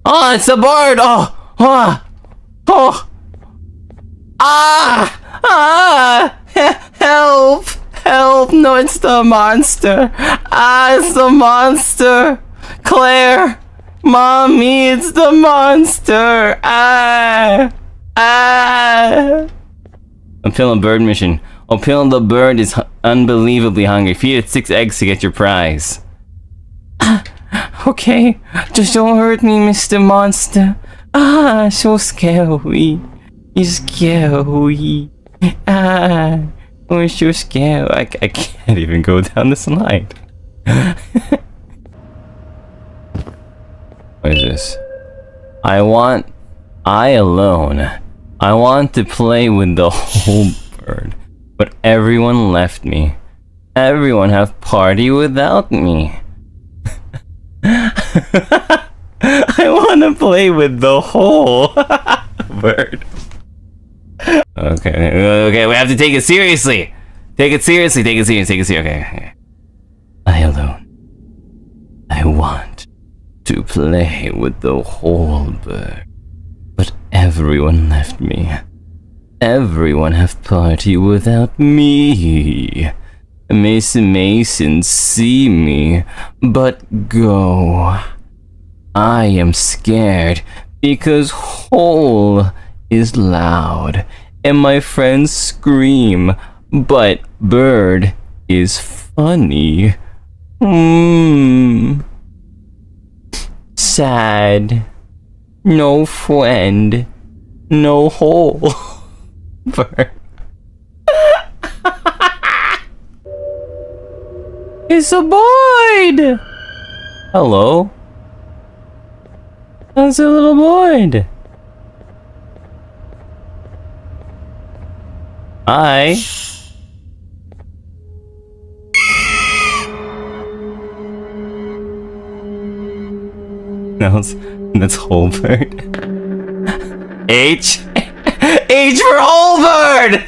Oh, it's a bird! Oh! Oh! Oh! Ah! Ah! Help! Help! No, it's the monster! Ah, it's the monster! Claire! Mommy, it's the monster! Ah! Ah! I'm feeling bird mission. Opil the bird is unbelievably hungry. Feed it 6 eggs to get your prize. Okay, just don't hurt me, Mr. Monster. Ah, so scary. You're scary. Ah, I'm so scary. I can't even go down the slide. What is this? I want to play with the whole bird, but everyone left me. Everyone have party without me. I want to play with the whole bird. Okay, we have to take it seriously. Take it seriously. Okay. I want to play with the whole bird, but everyone left me. Everyone have party without me. Mason, see me, but go. I am scared because hole is loud and my friends scream, but bird is funny. Sad. No friend. No hole. Bird. It's a bird! Hello? That's a little bird. Hi. That's whole bird. H? H for whole bird!